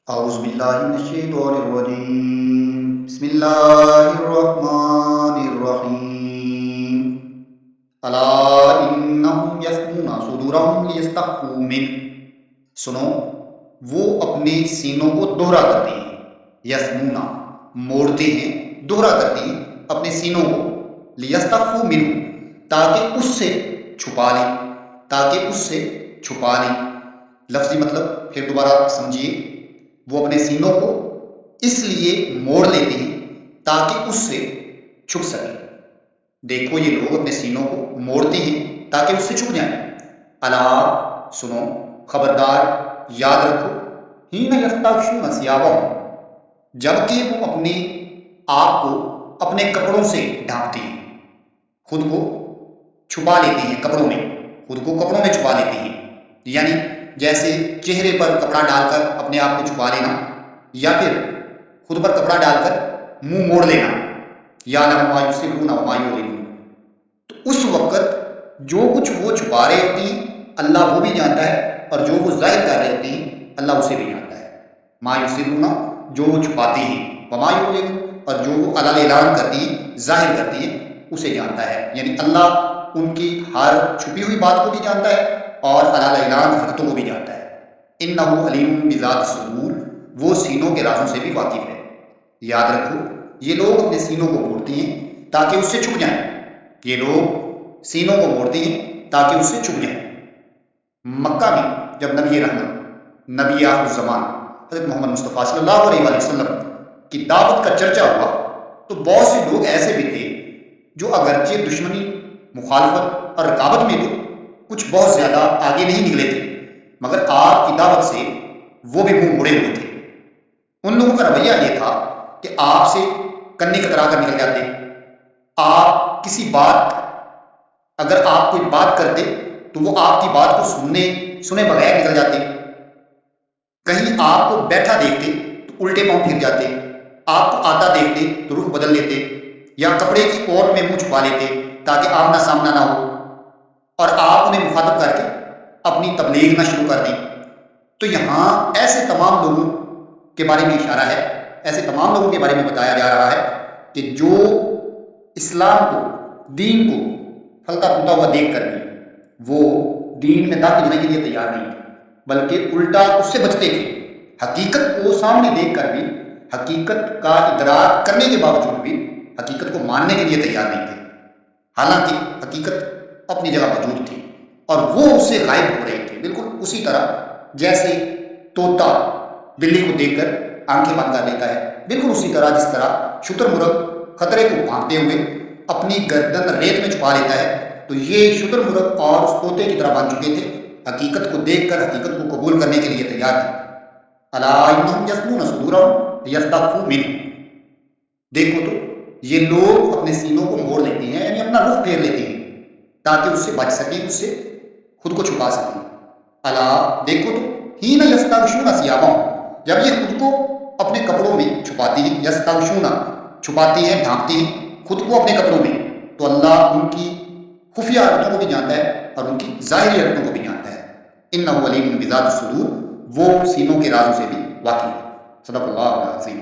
أعوذ بالله من الشيطان الرجيم بسم الله الرحمن الرحيم ألا إنهم يثنون صدورهم ليستخفوا منه سنو وہ اپنے سینوں کو دوہرا کرتے ہیں. یسنونا موڑتے ہیں، دوہرا کرتے ہیں اپنے سینوں کو. لیستخفوا منه تاکہ اس سے چھپا لیں، تاکہ اس سے چھپا لیں. لفظی مطلب پھر دوبارہ سمجھیے. وہ اپنے سینوں کو اس لیے موڑ لیتے ہیں تاکہ اس سے چھپ سکے. دیکھو یہ لوگ اپنے سینوں کو موڑتے ہیں تاکہ اس سے چھپ جائیں. الا سنو، خبردار، یاد رکھو. ہین یستغشون ثیابہم جبکہ وہ اپنے آپ کو اپنے کپڑوں سے ڈھانپتے ہیں، خود کو چھپا لیتے ہیں کپڑوں میں، خود کو کپڑوں میں چھپا لیتے ہیں. یعنی جیسے چہرے پر کپڑا ڈال کر اپنے آپ کو چھپا لینا، یا پھر خود پر کپڑا ڈال کر منہ موڑ لینا. یا ما یسرون و ما یعلنون، تو اس وقت جو کچھ وہ چھپا رہے ہوتے ہیں اللہ وہ بھی جانتا ہے، اور جو وہ ظاہر کر رہے ہوتے ہیں اللہ اسے بھی جانتا ہے. ما یسرون جو وہ چھپاتے ہیں، وما یعلنون اور جو وہ علل اعلان کرتے ہیں، ظاہر کرتے ہیں، اسے جانتا ہے. یعنی اللہ ان کی ہر چھپی ہوئی بات کو بھی جانتا ہے اور علل اعلان حرکتوں کو بھی جانتا ہے. انہ علیم بذات الصدور وہ سینوں کے رازوں سے بھی واقف ہے. یاد رکھو یہ لوگ اپنے سینوں کو موڑتے ہیں تاکہ اس سے چھپ جائیں. یہ لوگ سینوں کو موڑتے ہیں تاکہ اس سے چھپ جائیں. مکہ میں جب نبی رحمت، نبی آخر الزمان حضرت محمد مصطفیٰ صلی اللہ علیہ وآلہ وسلم کی دعوت کا چرچا ہوا تو بہت سے لوگ ایسے بھی تھے جو اگرچہ دشمنی، مخالفت اور رقابت میں تو کچھ بہت زیادہ آگے نہیں نکلے تھے، مگر آپ کی دعوت سے وہ بھی منہ موڑے ہوئے تھے. ان لوگوں کا رویہ یہ تھا کہ آپ سے کنے کترا کر نکل جاتے. آپ کسی بات، اگر آپ کوئی بات کرتے تو وہ آپ کی بات کو سنے بغیر نکل جاتے. کہیں آپ کو بیٹھا دیکھتے تو الٹے پاؤں پھر جاتے. آپ کو آتا دیکھتے تو رخ بدل لیتے، یا کپڑے کی اوٹ میں منہ چھپا لیتے تاکہ آمنا سامنا نہ ہو، اور آپ انہیں مخاطب کر کے اپنی تبلیغ نہ شروع کر دیں. تو یہاں ایسے تمام لوگوں کے بارے میں اشارہ ہے، ایسے تمام لوگوں کے بارے میں بتایا جا رہا ہے کہ جو اسلام کو، دین کو پھلتا پھولتا ہوا دیکھ کر بھی وہ دین میں داخل ہونے کے لیے تیار نہیں تھے، بلکہ الٹا اس سے بچتے تھے. حقیقت کو سامنے دیکھ کر بھی، حقیقت کا ادراک کرنے کے باوجود بھی حقیقت کو ماننے کے لیے تیار نہیں تھے، حالانکہ حقیقت اپنی جگہ موجود تھی اور وہ اس سے غائب ہو رہے تھے. بالکل اسی طرح جیسے طوطا بلی کو دیکھ کر آنکھیں بند کر لیتا ہے، بالکل اسی طرح جس طرح شتر مرغ خطرے کو بھانپتے ہوئے اپنی گردن ریت میں چھپا لیتا ہے، تو یہ شتر مرغ اور اس طوطے کی طرح بن چکے تھے، حقیقت کو دیکھ کر حقیقت کو قبول کرنے کے لیے تیار تھے. الا انہم یثنون صدورہم لیستخفوا منہ دیکھو تو یہ لوگ اپنے سینوں کو موڑ لیتے ہیں، یعنی اپنا رخ پھیر لیتے ہیں تاکہ اس سے بچ سکیں، اس سے خود کو چھپا سکیں. الا دیکھو تو ہین یستغشون ثیابہم جب یہ خود کو اپنے کپڑوں میں چھپاتی ہیں، یستغشون چھپاتی ہیں، ڈھانپتی ہیں خود کو اپنے کپڑوں میں، تو اللہ ان کی خفیہ حرکتوں کو بھی جانتا ہے اور ان کی ظاہری حرکتوں کو بھی جانتا ہے. انہ علیم بذات الصدور وہ سینوں کے رازوں سے بھی واقف ہے. صدق اللہ العظیم.